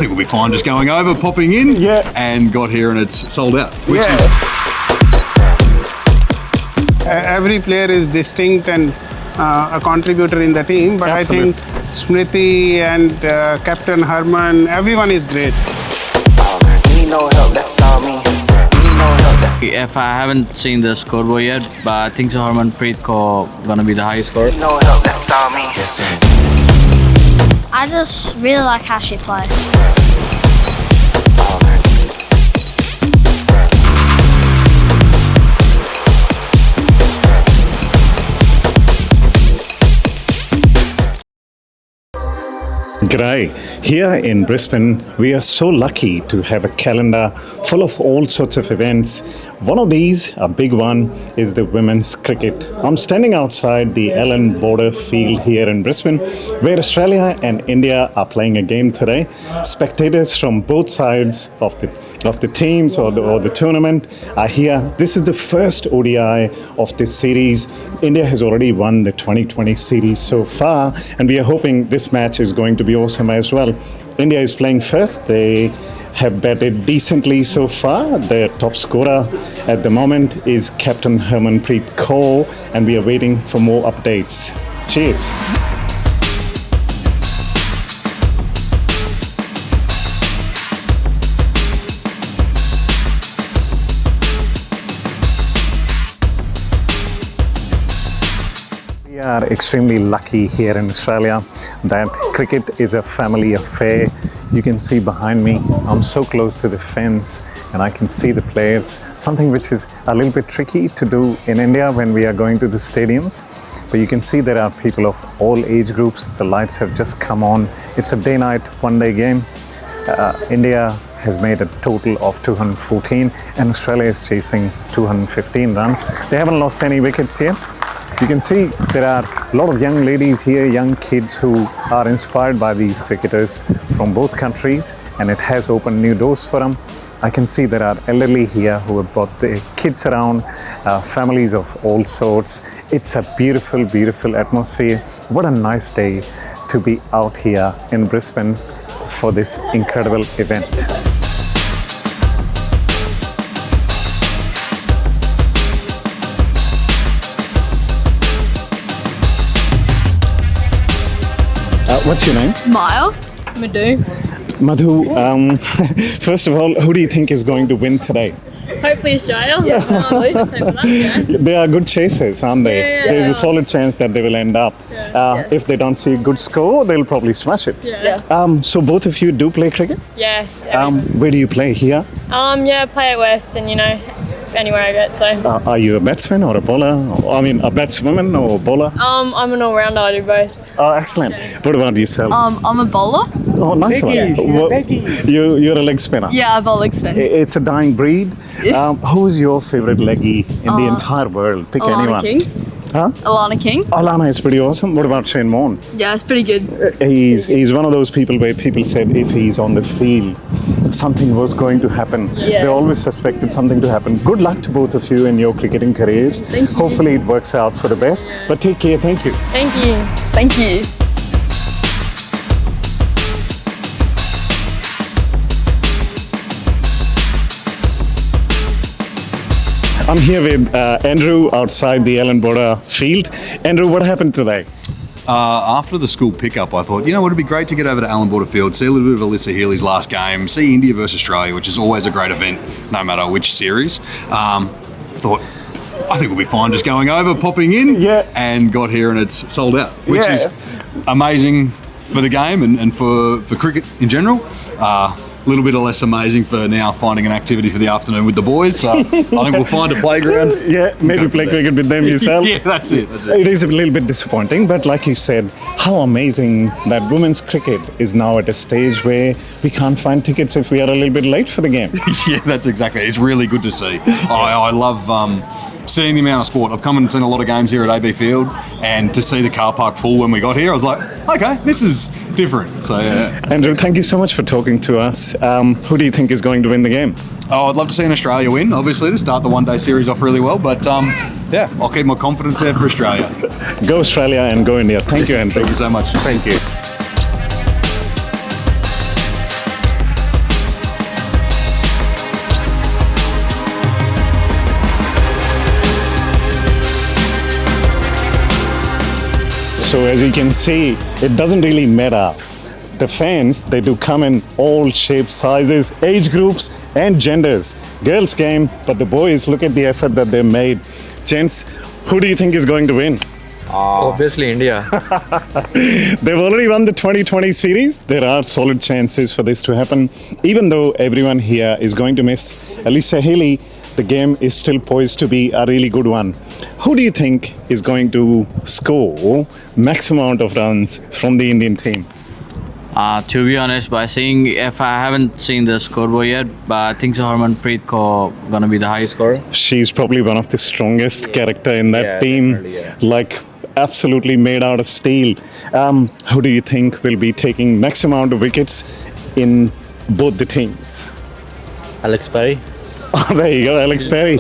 think we'll be fine just going over, popping in, and got here and it's sold out, which is... Every player is distinct and a contributor in the team, but Absolutely. I think Smriti and Captain Herman, everyone is great. If I haven't seen the scoreboard yet, but I think so Harmanpreet Kaur gonna be the highest scorer. I just really like how she plays. G'day. Here in Brisbane, we are so lucky to have a calendar full of all sorts of events. One of these, a big one, is the women's cricket. I'm standing outside the Allen Border Field here in Brisbane, where Australia and India are playing a game today. Spectators from both sides of the teams or the tournament are here. This is the first ODI of this series. India has already won the 2020 series so far, and we are hoping this match is going to be awesome as well. India is playing first. They have batted decently so far. Their top scorer at the moment is Captain Hermanpreet Kaur, and we are waiting for more updates. Cheers. We are extremely lucky here in Australia that cricket is a family affair. You can see behind me, I'm so close to the fence and I can see the players, something which is a little bit tricky to do in India when we are going to the stadiums. But you can see there are people of all age groups. The lights have just come on. It's a day-night, one-day game. India has made a total of 214 and Australia is chasing 215 runs. They haven't lost any wickets yet. You can see there are a lot of young ladies here, young kids who are inspired by these cricketers from both countries, and it has opened new doors for them. I can see there are elderly here who have brought their kids around, families of all sorts. It's a beautiful, beautiful atmosphere. What a nice day to be out here in Brisbane for this incredible event. What's your name? Maya. Madhu, first of all, who do you think is going to win today? Hopefully Australia. They are good chasers, aren't they? There's a solid chance that they will end up. If they don't see a good score, they'll probably smash it. So both of you do play cricket? Yeah. Where do you play here? I play at West and anywhere I get, so. Are you a batsman or a bowler? A batswoman or a bowler? I'm an all-rounder, I do both. Oh, excellent. What about yourself? I'm a bowler. Oh, nice one. You're a leg spinner? Yeah, I bowl leg spin. It's a dying breed. Who's your favorite leggy in the entire world? Pick anyone. King. Huh? Alana King. Alana is pretty awesome. What about Shane Warne? Yeah, it's pretty good. He's one of those people where people said if he's on the field, something was going to happen. They always suspected something to happen. Good luck to both of you in your cricketing careers. Thank you. Hopefully it works out for the best. But take care. Thank you. Thank you. Thank you. I'm here with Andrew outside the Allen Border Field. Andrew, what happened today? After the school pickup, I thought, it'd be great to get over to Allen Border Field, see a little bit of Alyssa Healy's last game, see India versus Australia, which is always a great event, no matter which series. Thought, I think we'll be fine just going over, popping in, and got here and it's sold out, which is amazing for the game and for cricket in general. A little bit less amazing for now finding an activity for the afternoon with the boys. So I think we'll find a playground. Maybe play cricket with them yourself. That's it. It is a little bit disappointing, but like you said, how amazing that women's cricket is now at a stage where we can't find tickets if we are a little bit late for the game. That's exactly it. It's really good to see. I love seeing the amount of sport. I've come and seen a lot of games here at AB Field, and to see the car park full when we got here, I was like, okay, this is different. So Andrew, thank you so much for talking to us. Who do you think is going to win the game? I'd love to see an Australia win, obviously, to start the one-day series off really well. But I'll keep my confidence there for Australia. Go Australia and go India. Thank you, Andrew. Thank you so much. Thank you. So as you can see, it doesn't really matter. The fans, they do come in all shapes, sizes, age groups, and genders. Girls game, but the boys, look at the effort that they made. Gents, who do you think is going to win? Obviously, India. They've already won the 2020 series. There are solid chances for this to happen. Even though everyone here is going to miss Alyssa Healy, the game is still poised to be a really good one. Who do you think is going to score maximum amount of runs from the Indian team? To be honest, by seeing, if I haven't seen the scoreboard yet, but I think so Harmanpreet Kaur gonna be the highest scorer. She's probably one of the strongest character in that team. Like absolutely made out of steel. Who do you think will be taking maximum amount of wickets in both the teams? Alex Perry. Oh, there you go, Alex Perry.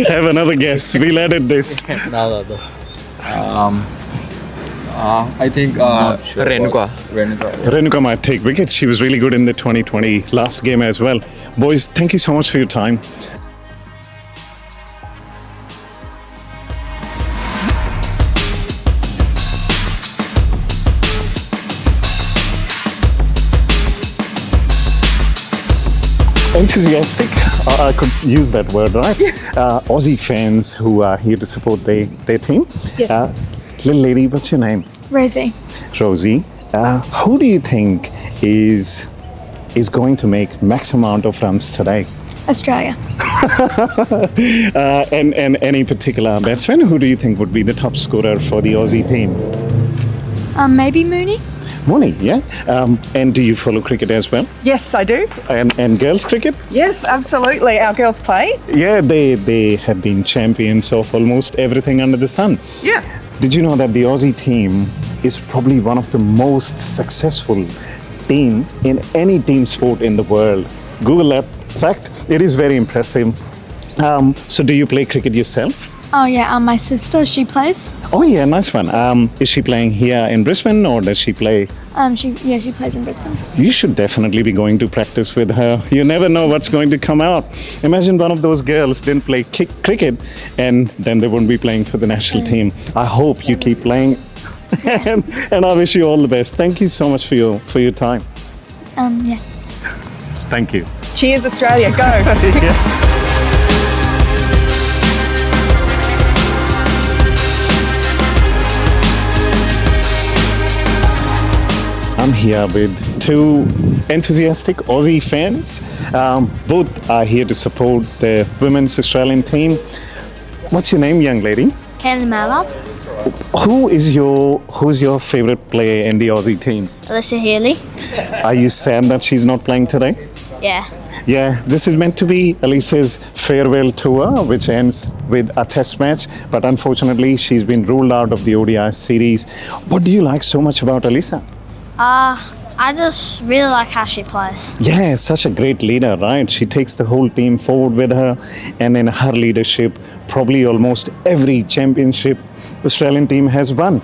Have another guess. We'll edit this. No. I think Renuka. Renuka might take wicket. She was really good in the 2020 last game as well. Boys, thank you so much for your time. Enthusiastic, I could use that word, right? Aussie fans who are here to support their team. Little lady, what's your name? Rosie. Rosie. Who do you think is going to make maximum amount of runs today? Australia. And any particular batsman? Who do you think would be the top scorer for the Aussie team? Maybe Mooney. Mooney, yeah. And do you follow cricket as well? Yes, I do. And girls cricket? Yes, absolutely. Our girls play. Yeah, they have been champions of almost everything under the sun. Yeah. Did you know that the Aussie team is probably one of the most successful team in any team sport in the world? Google that fact. It is very impressive. So do you play cricket yourself? Oh yeah, my sister, she plays. Oh yeah, nice one. Is she playing here in Brisbane or does she play? She plays in Brisbane. You should definitely be going to practice with her. You never know what's going to come out. Imagine one of those girls didn't play cricket and then they wouldn't be playing for the national team. I hope you keep playing and I wish you all the best. Thank you so much for your time. Yeah. Thank you. Cheers, Australia. Go. Yeah. I'm here with two enthusiastic Aussie fans. Both are here to support the women's Australian team. What's your name, young lady? Kaylee Malab. Who's your favorite player in the Aussie team? Alyssa Healy. Are you sad that she's not playing today? Yeah. Yeah, this is meant to be Alyssa's farewell tour, which ends with a test match. But unfortunately, she's been ruled out of the ODI series. What do you like so much about Alyssa? I just really like how she plays. Yeah, such a great leader, right? She takes the whole team forward with her, and in her leadership, probably almost every championship Australian team has won.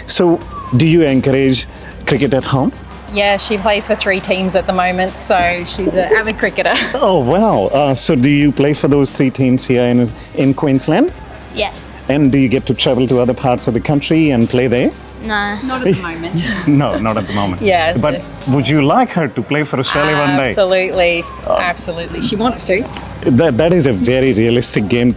So, do you encourage cricket at home? Yeah, she plays for 3 teams at the moment, so she's an avid cricketer. Oh, wow. So, do you play for those 3 teams here in Queensland? Yeah. And do you get to travel to other parts of the country and play there? No. Not at the moment. No, not at the moment. Yeah. But would you like her to play for Australia one day? Absolutely. Absolutely. She wants to. That is a very realistic dream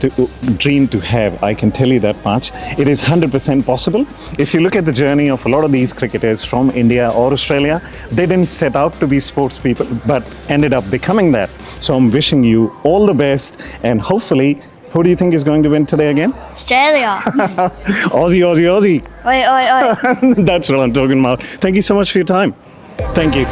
to have. I can tell you that much. It is 100% possible. If you look at the journey of a lot of these cricketers from India or Australia, they didn't set out to be sports people, but ended up becoming that. So I'm wishing you all the best, and hopefully, who do you think is going to win today again? Australia. Aussie, Aussie, Aussie. Oi. That's what I'm talking about. Thank you so much for your time. Thank you.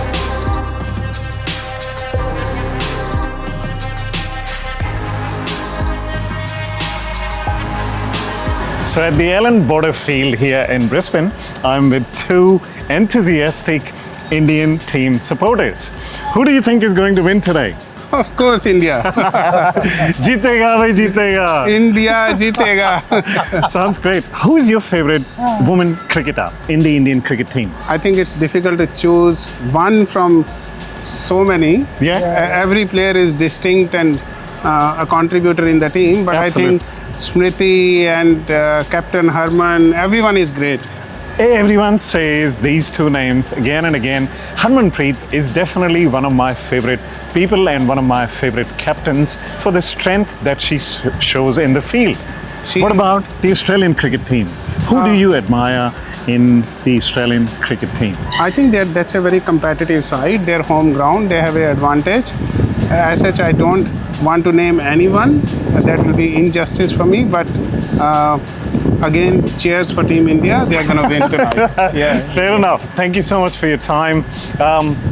So at the Ellen Border Field here in Brisbane, I'm with 2 enthusiastic Indian team supporters. Who do you think is going to win today? Of course, India. Jeetega bhai, jeetega. India jeetega. Sounds great. Who is your favorite woman cricketer in the Indian cricket team? I think it's difficult to choose one from so many. Yeah. Every player is distinct and a contributor in the team, but Absolutely. I think Smriti and Captain Harman, everyone is great. Everyone says these two names again and again. Harmanpreet is definitely one of my favorite people and one of my favorite captains for the strength that she shows in the field. What about the Australian cricket team? Who do you admire in the Australian cricket team? I think that's a very competitive side. Their home ground, they have an advantage. As such, I don't want to name anyone. That will be injustice for me. But again, cheers for Team India. They are going to win tonight. Yeah. Fair enough. Thank you so much for your time.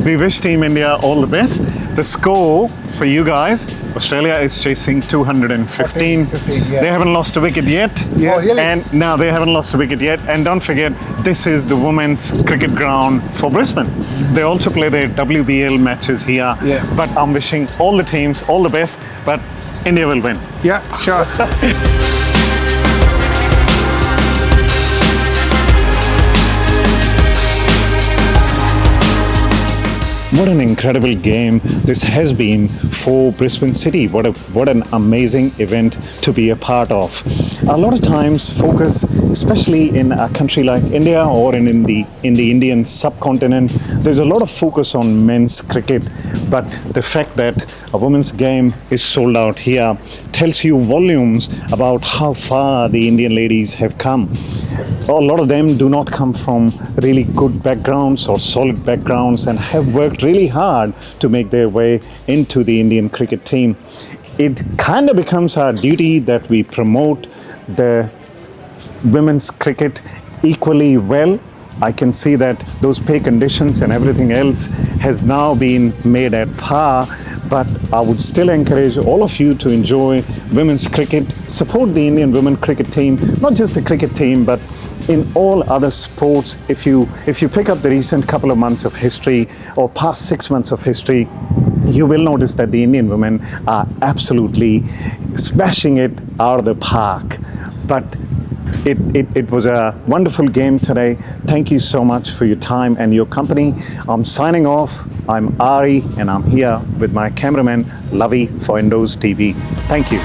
We wish Team India all the best. The score for you guys, Australia is chasing 215. They haven't lost a wicket yet. Yeah. Oh, really? And now they haven't lost a wicket yet. And don't forget, this is the women's cricket ground for Brisbane. They also play their WBL matches here. Yeah. But I'm wishing all the teams all the best. But India will win. Yeah, sure. What an incredible game this has been for Brisbane City. What an amazing event to be a part of. A lot of times focus, especially in a country like India or in the Indian subcontinent, there's a lot of focus on men's cricket. But the fact that a women's game is sold out here tells you volumes about how far the Indian ladies have come. A lot of them do not come from really good backgrounds or solid backgrounds and have worked really hard to make their way into the Indian cricket team. It kind of becomes our duty that we promote the women's cricket equally well. I can see that those pay conditions and everything else has now been made at par, but I would still encourage all of you to enjoy women's cricket, support the Indian women cricket team, not just the cricket team, but in all other sports. If you pick up the recent couple of months of history or past 6 months of history, you will notice that the Indian women are absolutely smashing it out of the park. But it was a wonderful game today. Thank you so much for your time and your company. I'm signing off. I'm Ari and I'm here with my cameraman Lavi for Indoors TV. Thank you.